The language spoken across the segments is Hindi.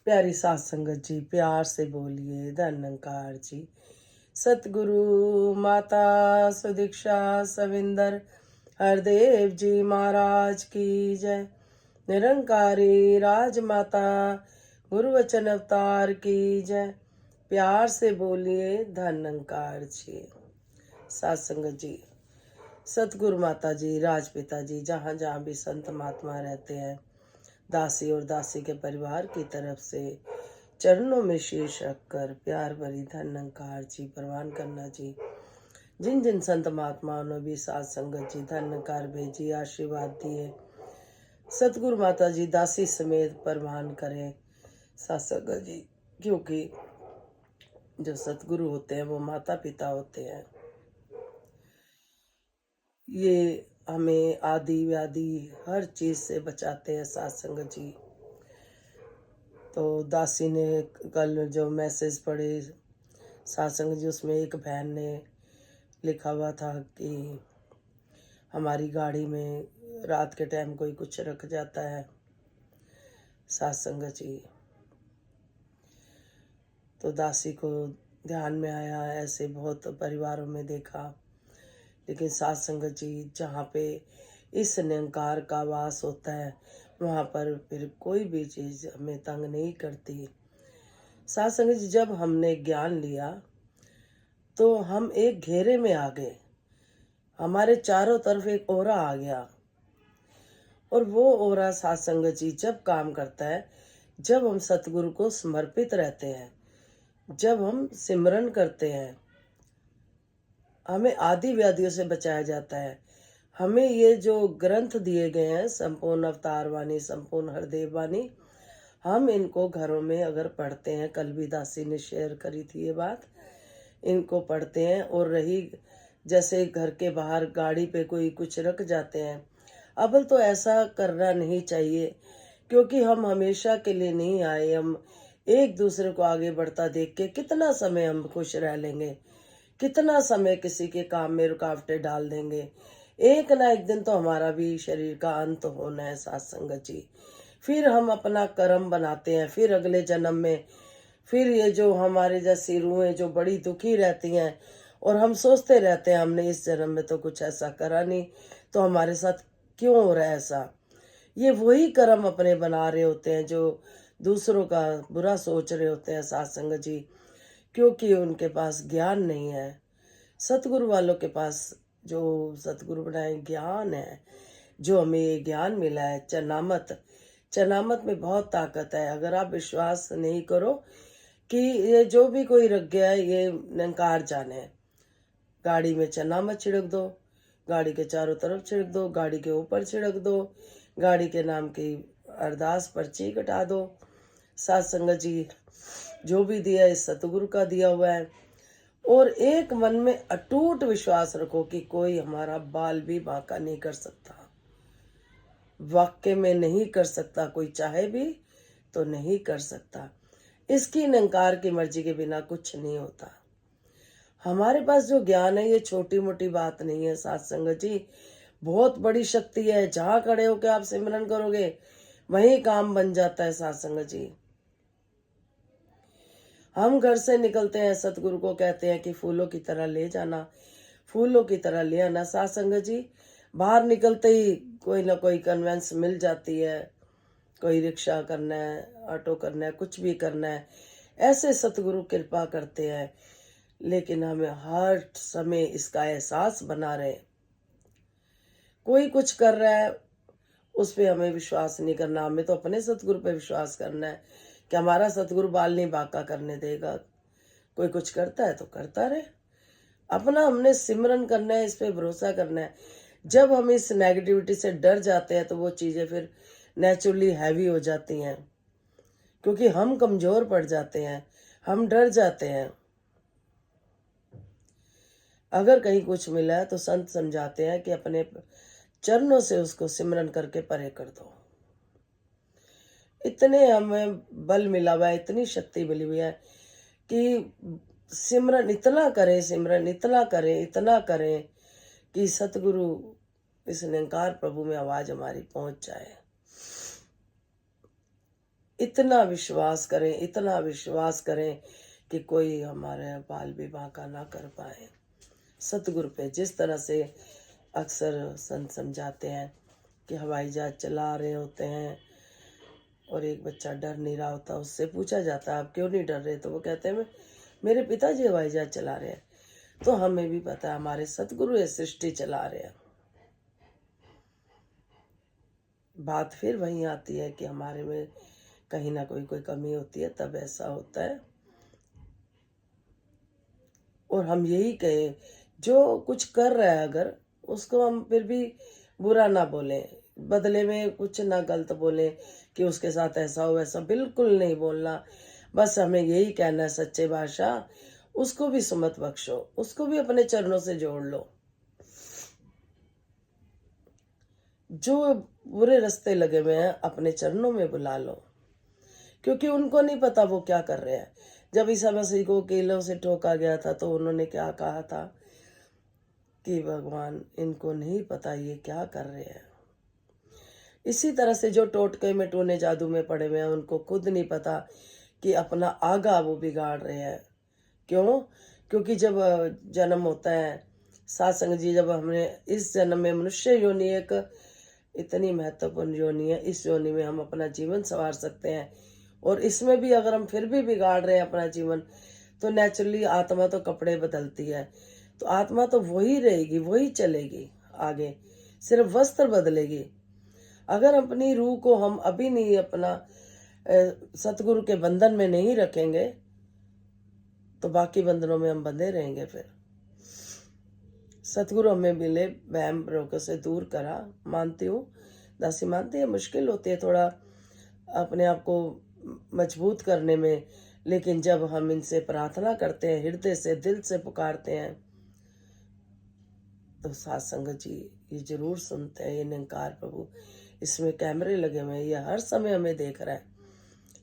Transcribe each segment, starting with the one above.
प्यारी सात संगत जी, प्यार से बोलिए धन निरंकार जी। सतगुरु माता सुदीक्षा सविंदर हरदेव जी महाराज की जय। निरंकारी राजमाता गुरु वचन अवतार की जय। प्यार से बोलिए धन निरंकार जी। सात संगत जी, सतगुरु माता जी, राजपिता जी, जहाँ जहाँ भी संत महात्मा रहते हैं, दासी और दासी के परिवार की तरफ से चरणों में शीश रखकर प्यार भरी धन निरंकार जी प्रवान करना जी। जिन जिन संत महात्माओं ने भी साथ संगत जी धन निरंकार भेजी, आशीर्वाद दिए, सतगुरु माता जी दासी समेत प्रवान करें साथ संगत जी। क्योंकि जो सतगुरु होते हैं वो माता पिता होते हैं। ये हमें आदि व्याधि हर चीज से बचाते हैं साथ संगत जी। तो दासी ने कल जो मैसेज पढ़े सात्संग जी, उसमें एक बहन ने लिखा हुआ था कि हमारी गाड़ी में रात के टाइम कोई कुछ रख जाता है सात्संग जी। तो दासी को ध्यान में आया, ऐसे बहुत परिवारों में देखा, लेकिन सात्संग जी जहाँ पे इस निरंकार का वास होता है वहाँ पर फिर कोई भी चीज़ हमें तंग नहीं करती। सात्संग जी, जब हमने ज्ञान लिया तो हम एक घेरे में आ गए, हमारे चारों तरफ एक ओरा आ गया। और वो ओरा सात्संग जी जब काम करता है, जब हम सतगुरु को समर्पित रहते हैं, जब हम सिमरन करते हैं, हमें आदि व्याधियों से बचाया जाता है। हमें ये जो ग्रंथ दिए गए हैं, संपूर्ण अवतार वाणी, संपूर्ण हरदेव वाणी, हम इनको घरों में अगर पढ़ते हैं, कल भी दासी ने शेयर करी थी ये बात, इनको पढ़ते हैं और रही जैसे घर के बाहर गाड़ी पे कोई कुछ रख जाते हैं, अब तो ऐसा करना नहीं चाहिए, क्योंकि हम हमेशा के लिए नहीं आए। हम एक दूसरे को आगे बढ़ता देख के कितना समय हम खुश रह लेंगे, कितना समय किसी के काम में रुकावटें डाल देंगे। एक ना एक दिन तो हमारा भी शरीर का अंत होना है साथ संगत जी। फिर हम अपना कर्म बनाते हैं, फिर अगले जन्म में फिर ये जो हमारे जैसी रूहें जो बड़ी दुखी रहती हैं और हम सोचते रहते हैं हमने इस जन्म में तो कुछ ऐसा करा नहीं, तो हमारे साथ क्यों हो रहा है ऐसा। ये वही कर्म अपने बना रहे होते हैं जो दूसरों का बुरा सोच रहे होते हैं साथ संगत जी, क्योंकि उनके पास ज्ञान नहीं है। सतगुरु वालों के पास जो सतगुरु बनाए ज्ञान है, जो हमें ये ज्ञान मिला है चनामत, चनामत में बहुत ताकत है। अगर आप विश्वास नहीं करो कि ये जो भी कोई रख गया है ये निरंकार जाने, गाड़ी में चना मत छिड़क दो, गाड़ी के चारों तरफ छिड़क दो, गाड़ी के ऊपर छिड़क दो, गाड़ी के नाम की अरदास पर्ची कटा दो। सात संगत जी, जो भी दिया है सतगुरु का दिया हुआ है। और एक मन में अटूट विश्वास रखो कि कोई हमारा बाल भी बांका नहीं कर सकता, वाक्य में नहीं कर सकता, कोई चाहे भी तो नहीं कर सकता। इसकी निरंकार की मर्जी के बिना कुछ नहीं होता। हमारे पास जो ज्ञान है ये छोटी मोटी बात नहीं है साथ संगत जी, बहुत बड़ी शक्ति है। जहां खड़े होकर आप सिमरन करोगे वहीं काम बन जाता है साथ संगत जी। हम घर से निकलते हैं, सतगुरु को कहते हैं कि फूलों की तरह ले जाना, फूलों की तरह ले आना। साथ संगत जी, बाहर निकलते ही कोई ना कोई कन्वेंस मिल जाती है, कोई रिक्शा करना है, ऑटो करना है, कुछ भी करना है, ऐसे सतगुरु कृपा करते हैं। लेकिन हमें हर समय इसका एहसास बना रहे, कोई कुछ कर रहा है उस पर हमें विश्वास नहीं करना, हमें तो अपने सतगुरु पे विश्वास करना है कि हमारा सतगुरु बाल नहीं बांका करने देगा। कोई कुछ करता है तो करता रहे, अपना हमने सिमरन करना है, इस पे भरोसा करना है। जब हम इस नेगेटिविटी से डर जाते हैं तो वो चीज़ें फिर नेचुरली हैवी हो जाती हैं, क्योंकि हम कमज़ोर पड़ जाते हैं, हम डर जाते हैं। अगर कहीं कुछ मिला है तो संत समझाते हैं कि अपने चरणों से उसको सिमरन करके परे कर दो। इतने हमें बल मिला हुआ है, इतनी शक्ति मिली हुई है कि सिमरन इतना करें, सिमरन इतना करें, इतना करें कि सतगुरु इस निरंकार प्रभु में आवाज हमारी पहुंच जाए। इतना विश्वास करें, इतना विश्वास करें कि कोई हमारे बाल विवाह का ना कर पाए। सतगुरु पे जिस तरह से अक्सर संत समझाते हैं कि हवाई जहाज चला रहे होते हैं और एक बच्चा डर नहीं रहा होता, उससे पूछा जाता है आप क्यों नहीं डर रहे, तो वो कहते हैं मेरे पिताजी हवाई जहाज चला रहे हैं। तो हमें भी पता है हमारे सतगुरु ये सृष्टि चला रहे हैं। बात फिर वहीं आती है कि हमारे में कहीं ना कोई कमी होती है, तब ऐसा होता है। और हम यही कहें जो कुछ कर रहा है अगर उसको हम फिर भी बुरा ना बोलें, बदले में कुछ ना गलत बोलें कि उसके साथ ऐसा हो वैसा, बिल्कुल नहीं बोलना। बस हमें यही कहना है सच्चे बादशाह उसको भी सुमत बख्शो, उसको भी अपने चरणों से जोड़ लो। जो बुरे रास्ते लगे हुए हैं अपने चरणों में बुला लो, क्योंकि उनको नहीं पता वो क्या कर रहे हैं। जब ईसा मसीह को कीलों से ठोका गया था तो उन्होंने क्या कहा था कि भगवान इनको नहीं पता ये क्या कर रहे हैं। इसी तरह से जो टोटके में टोने जादू में पड़े हुए हैं उनको खुद नहीं पता कि अपना आगा वो बिगाड़ रहे हैं। क्यों? क्योंकि जब जन्म होता है सत्संग जी, जब हमने इस जन्म में मनुष्य योनि एक इतनी महत्वपूर्ण योनि है, इस योनि में हम अपना जीवन संवार सकते हैं। और इसमें भी अगर हम फिर भी बिगाड़ रहे हैं अपना जीवन, तो नेचुरली आत्मा तो कपड़े बदलती है, तो आत्मा तो वही रहेगी, वही चलेगी आगे, सिर्फ वस्त्र बदलेगी। अगर अपनी रूह को हम अभी नहीं अपना सतगुरु के बंधन में नहीं रखेंगे तो बाकी बंधनों में हम बंधे रहेंगे। फिर सतगुरु हमें मिले, वहम रोग से दूर करा। मानती हूँ दासी, मानती है मुश्किल होती है थोड़ा अपने आप को मजबूत करने में, लेकिन जब हम इनसे प्रार्थना करते हैं, हृदय से दिल से पुकारते हैं, तो सत्संग जी ये जरूर सुनते हैं। ये निरंकार प्रभु, इसमें कैमरे लगे हुए हैं, ये हर समय हमें देख रहा है।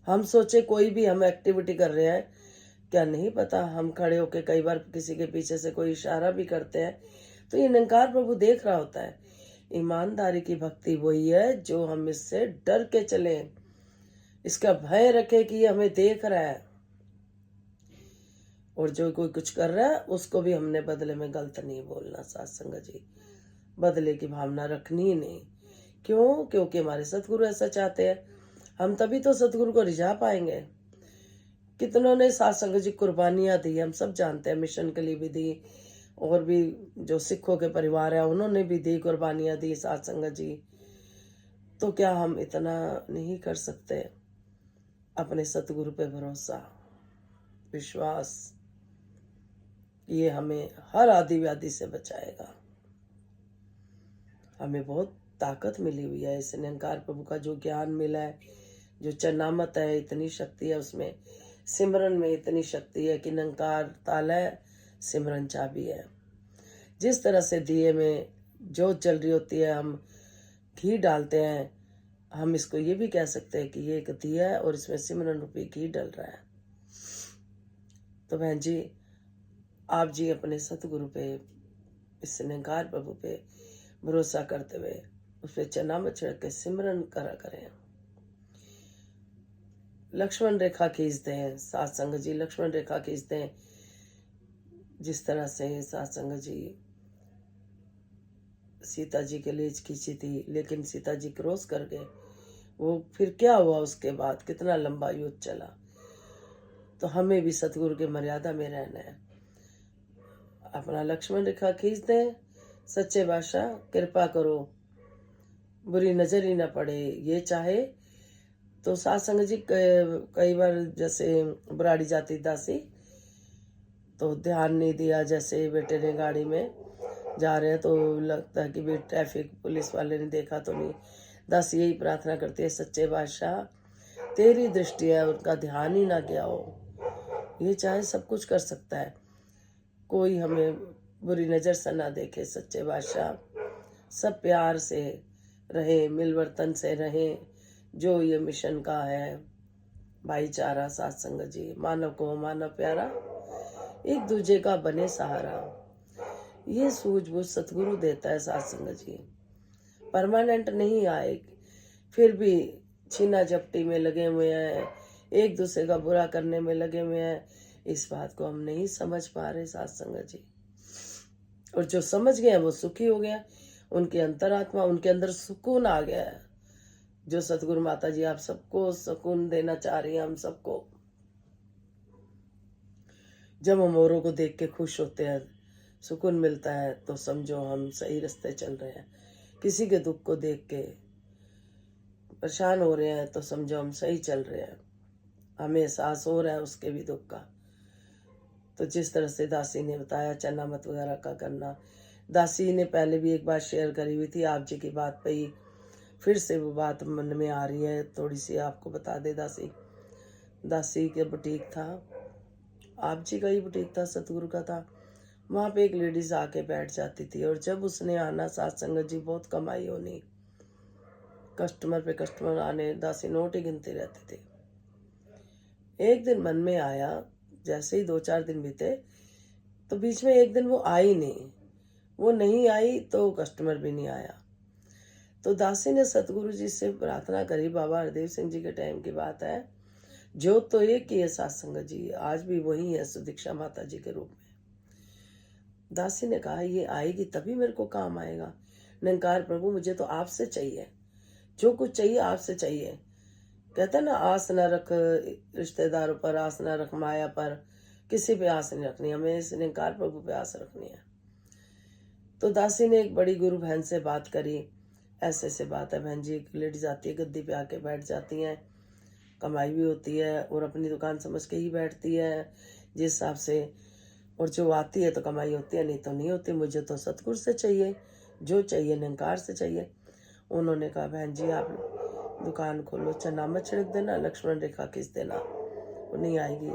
हम सोचे कोई भी हम एक्टिविटी कर रहे हैं, क्या नहीं पता हम खड़े होके कई बार किसी के पीछे से कोई इशारा भी करते हैं तो ये निरंकार प्रभु देख रहा होता है। ईमानदारी की भक्ति वही है जो हम इससे डर के चले, इसका भय रखे कि ये हमें देख रहा है। और जो कोई कुछ कर रहा है उसको भी हमने बदले में गलत नहीं बोलना। सत्संग जी बदले की भावना रखनी ही नहीं। क्यों? क्योंकि हमारे सतगुरु ऐसा चाहते हैं, हम तभी तो सतगुरु को रिझा पाएंगे। कितनों ने सत्संग जी कुर्बानियां दी, हम सब जानते हैं, मिशन के लिए भी दी, और भी जो सिखों के परिवार है उन्होंने भी दी, कुर्बानियां दी सत्संग जी। तो क्या हम इतना नहीं कर सकते? अपने सतगुरु पे भरोसा, विश्वास, ये हमें हर आदि व्याधि से बचाएगा। हमें बहुत ताकत मिली हुई है इस निरंकार प्रभु का जो ज्ञान मिला है, जो चरनामत है, इतनी शक्ति है उसमें, सिमरन में इतनी शक्ति है कि निरंकार ताला है, सिमरन चाबी है। जिस तरह से दिए में जोत जल रही होती है, हम घी डालते हैं, हम इसको ये भी कह सकते हैं कि ये एक दिया है और इसमें सिमरन रूपी घी डल रहा है। तो बहन जी, आप जी अपने सतगुरु पे, इस निरंकार प्रभु पे भरोसा करते हुए उस पर चरनामत छिड़क के सिमरन करा करें। लक्ष्मण रेखा खींचते हैं सत्संग जी, लक्ष्मण रेखा खींचते हैं। जिस तरह से सत्संग जी सीता जी के लिए खींची थी, लेकिन सीता जी क्रॉस कर गए, वो फिर क्या हुआ उसके बाद, कितना लंबा युद्ध चला। तो हमें भी सतगुरु की मर्यादा में रहना है, अपना लक्ष्मण रेखा खींच दें। सच्चे बादशाह कृपा करो, बुरी नजर ही ना पड़े, ये चाहे तो सत्संग जी कई बार जैसे बुराड़ी जाती दासी तो ध्यान नहीं दिया, जैसे बेटे ने गाड़ी में जा रहे हैं तो लगता है कि भी ट्रैफिक पुलिस वाले ने देखा तो नहीं। दासी यही प्रार्थना करती है, सच्चे बादशाह तेरी दृष्टि है, उनका ध्यान ही ना गया हो। ये चाहे सब कुछ कर सकता है, कोई हमें बुरी नज़र से ना देखे। सच्चे बादशाह सब प्यार से रहे, मिलवर्तन से रहे, जो ये मिशन का है भाईचारा सत्संग जी, मानव को मानव प्यारा, एक दूजे का बने सहारा, ये सूझबूझ सतगुरु देता है सत्संग जी। परमानेंट नहीं आए, फिर भी छीना झपटी में लगे हुए हैं, एक दूसरे का बुरा करने में लगे हुए हैं। इस बात को हम नहीं समझ पा रहे साथ संगत जी। और जो समझ गए हैं वो सुखी हो गया, उनकी अंतरात्मा, उनके अंदर सुकून आ गया है। जो सतगुरु माता जी आप सबको सुकून देना चाह रही हैं, हम सबको। जब हम औरों को देख के खुश होते हैं, सुकून मिलता है, तो समझो हम सही रास्ते चल रहे हैं। किसी के दुख को देख के परेशान हो रहे हैं तो समझो हम सही चल रहे हैं, हमें एहसास हो रहा है उसके भी दुख का। तो जिस तरह से दासी ने बताया चन्नामत वगैरह का करना, दासी ने पहले भी एक बार शेयर करी हुई थी, आप जी की बात पे ही फिर से वो बात मन में आ रही है, थोड़ी सी आपको बता दे। दासी के बुटीक था, आप जी का ही बुटीक था, सतगुरु का था। वहाँ पे एक लेडीज आके बैठ जाती थी, और जब उसने आना, साथ संगत जी बहुत कमाई होनी, कस्टमर पे कस्टमर आने, दासी नोट ही गिनती रहती थी। एक दिन मन में आया, जैसे ही 2-4 दिन बीते, तो बीच में एक दिन वो आई नहीं। वो नहीं आई तो कस्टमर भी नहीं आया। तो दासी ने सतगुरु जी से प्रार्थना करी, बाबा हरदेव सिंह जी के टाइम की बात है, ज्योत तो एक ही है साथ संगत जी, आज भी वही है सुदीक्षा माता जी के रूप में। दासी ने कहा ये आएगी तभी मेरे को काम आएगा। निरंकार प्रभु मुझे तो आपसे चाहिए, जो कुछ चाहिए आपसे चाहिए। कहते ना, आस न रख रिश्तेदारों पर, आस न रख माया पर, किसी पे आस नहीं रखनी, हमें इस निरंकार प्रभु पे आस रखनी है। तो दासी ने एक बड़ी गुरु बहन से बात करी, ऐसे ऐसे बात है बहन जी, एक लेडीज आती है, गद्दी पे आके बैठ जाती हैं, कमाई भी होती है और अपनी दुकान समझ के ही बैठती है जिस हिसाब से, और जो आती है तो कमाई होती है, नहीं तो नहीं होती। मुझे तो सतगुरु से चाहिए, जो चाहिए निरंकार से चाहिए। उन्होंने कहा बहन जी आप दुकान खोलो, चन्नामत छिड़क देना, लक्ष्मण रेखा खींच देना, वो नहीं आएगी।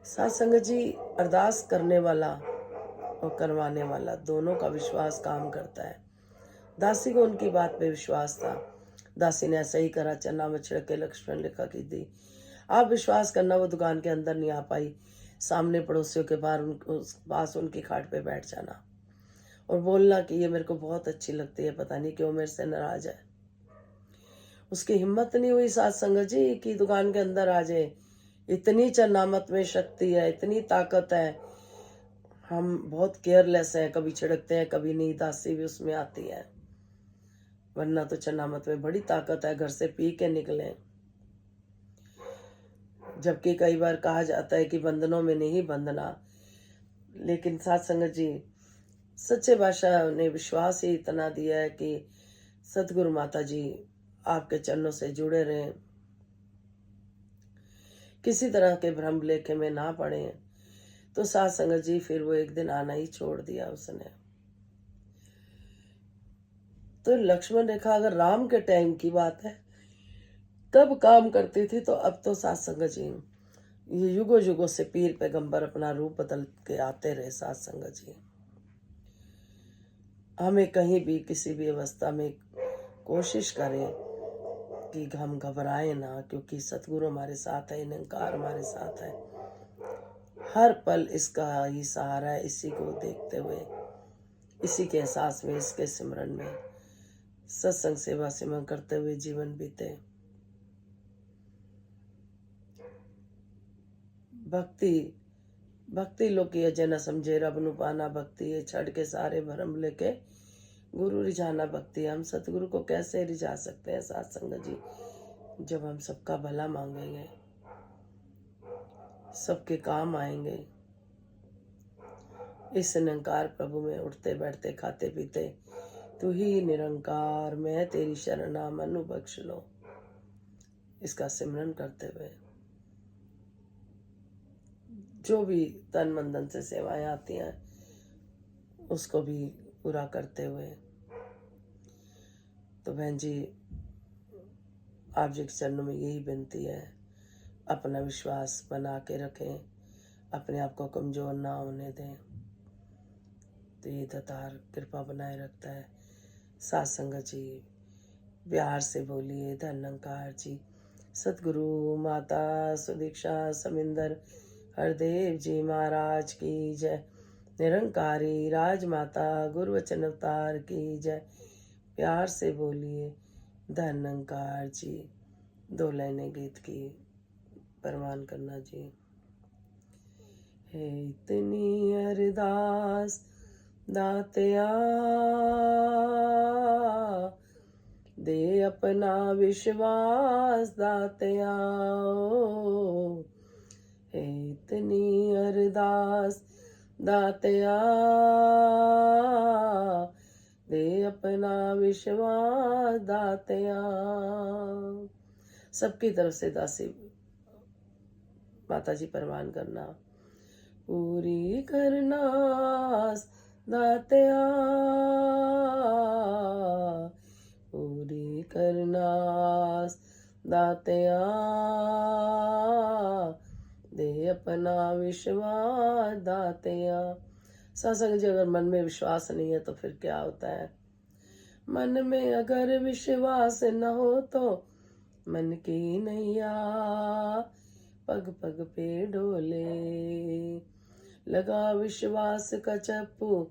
साथ संगत जी, अरदास करने वाला और करवाने वाला दोनों का विश्वास काम करता है। दासी को उनकी बात पे विश्वास था, दासी ने ऐसा ही करा, चन्नामत छिड़क के लक्ष्मण रेखा खींच दी। आप विश्वास करना, वो दुकान के अंदर नहीं आ पाई, सामने पड़ोसियों के बाहर पास उनकी खाट पे बैठ जाना और बोलना कि ये मेरे को बहुत अच्छी लगती है, पता नहीं क्यों मेरे से नाराज है। उसकी हिम्मत नहीं हुई साथ संगत जी कि दुकान के अंदर आ जाए। इतनी चन्नामत में शक्ति है, इतनी ताकत है। हम बहुत केयरलेस हैं, कभी छिड़कते हैं कभी नहीं, दासी भी उसमें आती है, वरना तो चन्नामत में बड़ी ताकत है, घर से पी के निकले। जबकि कई बार कहा जाता है कि बंधनों में नहीं बंधना, लेकिन साथ संगत जी सच्चे बादशाह ने विश्वास ही इतना दिया है कि सतगुरु माता जी आपके चरणों से जुड़े रहें, किसी तरह के भ्रम लेखे में ना पड़े। तो साथ संगत जी फिर वो एक दिन आना ही छोड़ दिया उसने। तो लक्ष्मण रेखा अगर राम के टाइम की बात है तब काम करती थी, तो अब तो साथ संगत जी ये युगों युगों से पीर पैगंबर अपना रूप बदल के आते रहे। साथ संगत जी, हमें कहीं भी किसी भी अवस्था में कोशिश करें कि हम घबराएं ना, क्योंकि सतगुरु हमारे साथ है, निरंकार हमारे साथ है, हर पल इसका ही सहारा है। इसी को देखते हुए, इसी के एहसास में, इसके सिमरन में, सत्संग सेवा सिमरन करते हुए जीवन बीते। भक्ति लोग अजय न समझे, रब नु पाना भक्ति है, छड़ के सारे भरम लेके गुरु रिझाना भक्ति। हम सतगुरु को कैसे रिझा सकते हैं साथ संगत जी, जब हम सबका भला मांगेंगे, सबके काम आएंगे। इस निरंकार प्रभु में उठते बैठते खाते पीते, तू ही निरंकार, मैं तेरी शरणा, मनु बख्श लो, इसका सिमरन करते हुए जो भी तन मन धन से सेवाएं आती हैं उसको भी पूरा करते हुए, तो बहन जी आप जी के चरणों में यही विनती है, अपना विश्वास बना के रखें, अपने आप को कमजोर ना होने दें, तो ये दातार कृपा बनाए रखता है। साथ संगत जी प्यार से बोलिए धन्यंकार जी, सतगुरु माता सुदीक्षा समिंदर हरदेव जी महाराज की जय, निरंकारी राजमाता गुरुवचन अवतार की जय। प्यार से बोलिए धन्यंकार जी, 2 लाइनें गीत की परवान करना जी। है इतनी अरदास दातया, दे अपना विश्वास दातया, है इतनी अरदास दातया, दे अपना विश्वास दातया। सबकी तरफ से दासी माता जी परवान करना। पूरी करनास दातया, पूरी करनास दातया, दे अपना विश्वास दातया। सत्संग जी, अगर मन में विश्वास नहीं है तो फिर क्या होता है? मन में अगर विश्वास न हो तो मन की नैया पग पग पे डोले, लगा विश्वास का चप्पू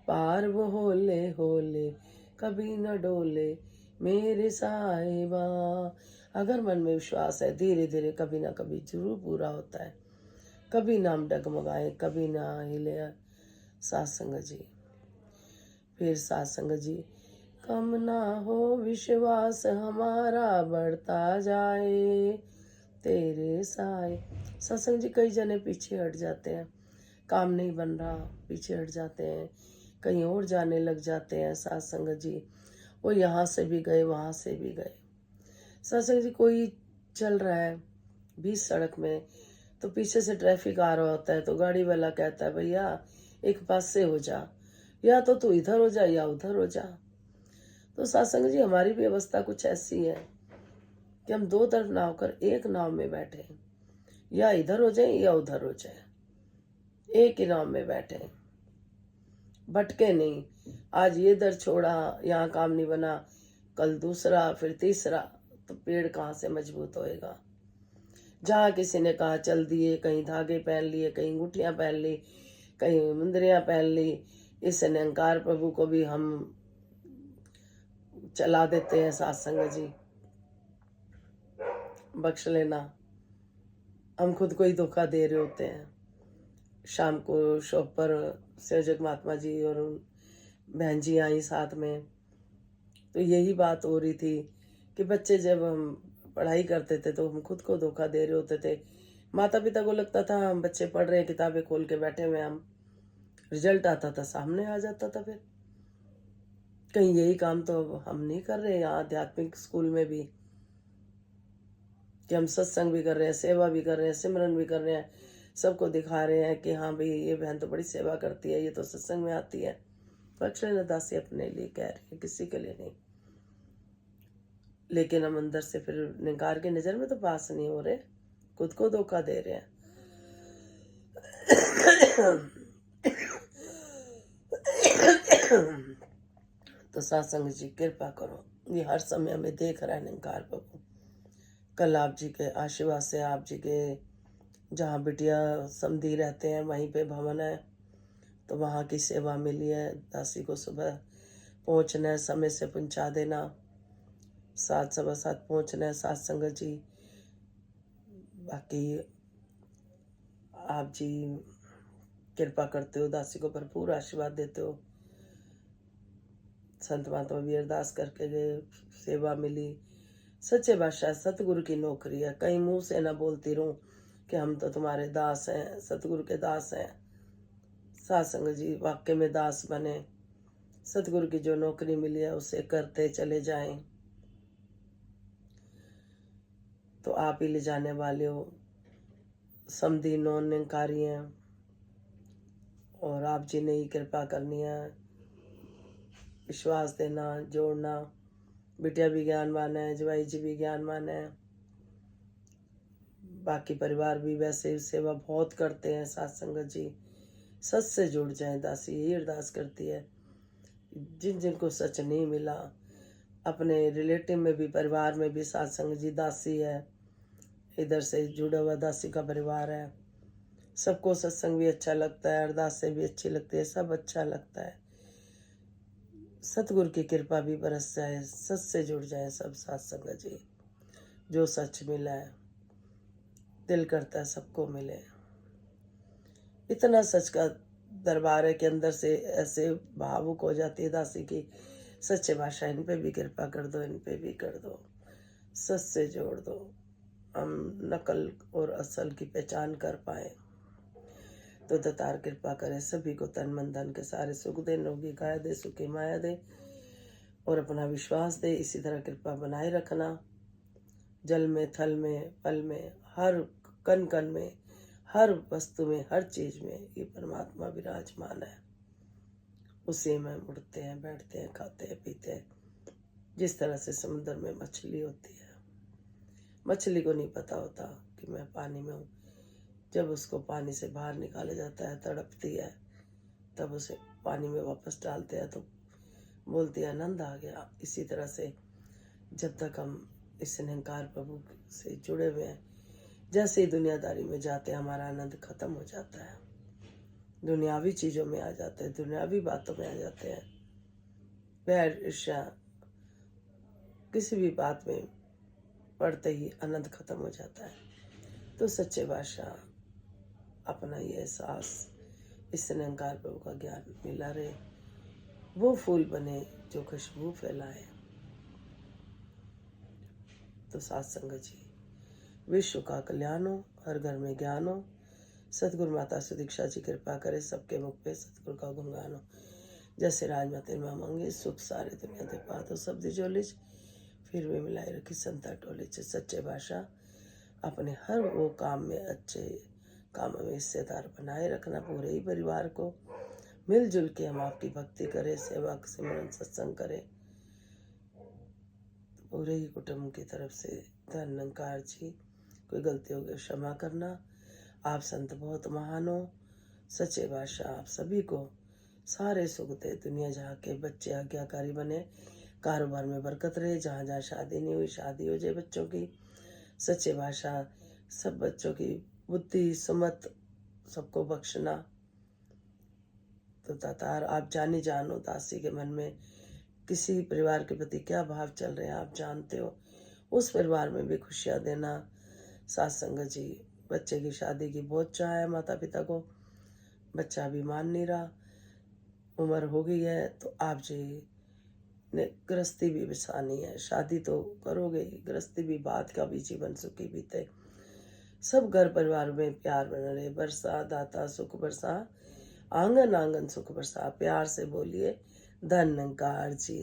पार वो होले होले, कभी न डोले मेरे साहिबा। अगर मन में विश्वास है, धीरे धीरे कभी ना कभी जरूर पूरा होता है। कभी ना हम डगमगाए, कभी ना हिले। सत्संग जी, फिर सत्संग जी, कम ना हो विश्वास हमारा बढ़ता जाए तेरे साए। सत्संग जी, कई जने पीछे हट जाते हैं, काम नहीं बन रहा, पीछे हट जाते हैं, कहीं और जाने लग जाते हैं। सत्संग जी, वो यहाँ से भी गए, वहाँ से भी गए। सत्संग जी, कोई चल रहा है बीच सड़क में, तो पीछे से ट्रैफिक आ रहा होता है, तो गाड़ी वाला कहता है भैया एक पास से हो जा, या तो तू इधर हो जा या उधर हो जा। तो सत्संग जी, हमारी भी अवस्था कुछ ऐसी है कि हम 2 तरफ नाव कर एक नाव में बैठे, या इधर हो जाए या उधर हो जाए, एक ही नाव में बैठे, भटके नहीं। आज ये दर छोड़ा, यहाँ काम नहीं बना, कल दूसरा, फिर तीसरा, तो पेड़ कहाँ से मजबूत होएगा? जहाँ किसी ने कहा चल दिए, कहीं धागे पहन लिए, कहीं अंगूठियाँ पहन ली, कहीं मुंदरियाँ पहन ली। इस निरंकार प्रभु को भी हम चला देते हैं। सत्संग जी, बख्श लेना, हम खुद को ही धोखा दे रहे होते हैं। शाम को शॉप पर संयोजक महात्मा जी और बहन जी आई साथ में, तो यही बात हो रही थी कि बच्चे जब हम पढ़ाई करते थे तो हम खुद को धोखा दे रहे होते थे। माता पिता को लगता था हम बच्चे पढ़ रहे हैं, किताबें खोल के बैठे हुए, हम रिजल्ट आता था सामने आ जाता था। फिर कहीं यही काम तो हम नहीं कर रहे यहाँ आध्यात्मिक स्कूल में भी, कि हम सत्संग भी कर रहे हैं, सेवा भी कर रहे हैं, सिमरन भी कर रहे हैं, सबको दिखा रहे हैं कि हाँ भाई ये बहन तो बड़ी सेवा करती है, ये तो सत्संग में आती है। बख्श दासी अपने लिए कह रही है, किसी के लिए नहीं। लेकिन हम अंदर से फिर निकार की नजर में तो पास नहीं हो रहे, खुद को धोखा दे रहे हैं। तो सत्संग जी, कृपा करो, ये हर समय हमें देख रहा है निकार प्रभु। कल आप जी के आशीर्वाद से, आप जी के जहाँ बिटिया समधी रहते हैं वहीं पे भवन है, तो वहाँ की सेवा मिली है। दासी को सुबह पहुँचना है, समय से पहुँचा देना, 7 सवा 7 पहुँचना है। सत्संग जी, बाकी आप जी कृपा करते हो, दासी को भरपूर आशीर्वाद देते हो। संत महात्मा भी अरदास करके गए, सेवा मिली। सच्चे बादशाह सतगुरु की नौकरी है, कहीं मुंह से ना बोलती रहूं कि हम तो तुम्हारे दास हैं, सतगुरु के दास हैं। सत्संग जी, वाक्य में दास बने, सतगुरु की जो नौकरी मिली है उसे करते चले जाएं, तो आप ही ले जाने वाले हो। समधी नौन निकारी हैं, और आप जी ने ही कृपा करनी है, विश्वास देना, जोड़ना। बिटिया भी ज्ञानवान है, जवाई जी भी ज्ञानवान है, बाकी परिवार भी वैसे सेवा बहुत करते हैं। सत्संग जी, सच से जुड़ जाए, दासी यही अरदास करती है। जिन जिनको सच नहीं मिला, अपने रिलेटिव में भी, परिवार में भी सत्संग जी दासी है, इधर से जुड़ा हुआ दासी का परिवार है। सबको सत्संग भी अच्छा लगता है, अरदासें भी अच्छी लगती है, सब अच्छा लगता है। सतगुरु की कृपा भी बरस जाए, सच से जुड़ जाए सब। सत्संग जी, जो सच मिला है, दिल करता है सबको मिले। इतना सच का दरबार है कि अंदर से ऐसे भावुक हो जाती है दासी की, सच्चे बादशाह इन पे भी कृपा कर दो, इन पे भी कर दो, सच से जोड़ दो, हम नकल और असल की पहचान कर पाए। तो दातार कृपा करे सभी को तन मन धन के सारे सुख दे, नौगी गाय दे, सुखी माया दे और अपना विश्वास दे। इसी तरह कृपा बनाए रखना, जल में, थल में, पल में, हर कण कण में, हर वस्तु में, हर चीज में ये परमात्मा विराजमान है। उसी में उड़ते हैं, बैठते हैं, खाते हैं, पीते हैं। जिस तरह से समुद्र में मछली होती है, मछली को नहीं पता होता कि मैं पानी में हूँ। जब उसको पानी से बाहर निकाला जाता है, तड़पती है, तब उसे पानी में वापस डालते हैं तो बोलती है आनंद आ गया। इसी तरह से जब तक हम इस निरंकार प्रभु से जुड़े हुए हैं, जैसे ही दुनियादारी में जाते हैं हमारा आनंद खत्म हो जाता है, दुनियावी चीजों में आ जाते हैं, दुनियावी बातों में आ जाते हैं। बैर ईर्ष्या किसी भी बात में पढ़ते ही आनंद खत्म हो जाता है। तो सच्चे बादशाह अपना ये एहसास, इस निरंकार प्रभु का ज्ञान मिला रहे, वो फूल बने जो खुशबू फैलाए। तो साथ संगत जी, विश्व का कल्याण हो, हर घर में ज्ञान हो, सतगुरु माता सुदीक्षा जी कृपा करे, सबके मुख पे सतगुरु का गुणगान हो। जैसे राजमाते माँ मांगे, सुख सारे दुनिया दे पातो, सब दिजोलिच फिर भी मिलाई रखी संता टोलिच। सच्चे बादशाह अपने हर वो काम में, अच्छे काम में हिस्सेदार बनाए रखना पूरे ही परिवार को। मिलजुल के हम आपकी भक्ति करें, सेवा सिमरन सत्संग करें। पूरे ही कुटुंब की तरफ से धन्यकार जी, कोई गलती हो गई क्षमा करना। आप संत बहुत महान हो। सच्चे बादशाह आप सभी को सारे सुख दे, दुनिया जहाँ के बच्चे आज्ञाकारी बने, कारोबार में बरकत रहे, जहाँ जहाँ शादी नहीं हुई शादी हो जाए बच्चों की। सच्चे बादशाह सब बच्चों की बुद्धि सुमत सबको बख्शना। तो दातार आप जानी जानो दासी के मन में किसी परिवार के प्रति क्या भाव चल रहे हैं आप जानते हो, उस परिवार में भी खुशियाँ देना। सात संगत जी, बच्चे की शादी की बहुत चाह है माता पिता को, बच्चा अभी मान नहीं रहा, उम्र हो गई है, तो आप जी ने गृहस्थी भी बिसानी है, शादी तो करोगे ही, गृहस्थी भी बाद का भी जीवन सुखी बीते। सब घर परिवार में प्यार बना रहे, बरसा दाता सुख बरसा, आंगन आंगन सुख बरसा। प्यार से बोलिए धन्यकार जी।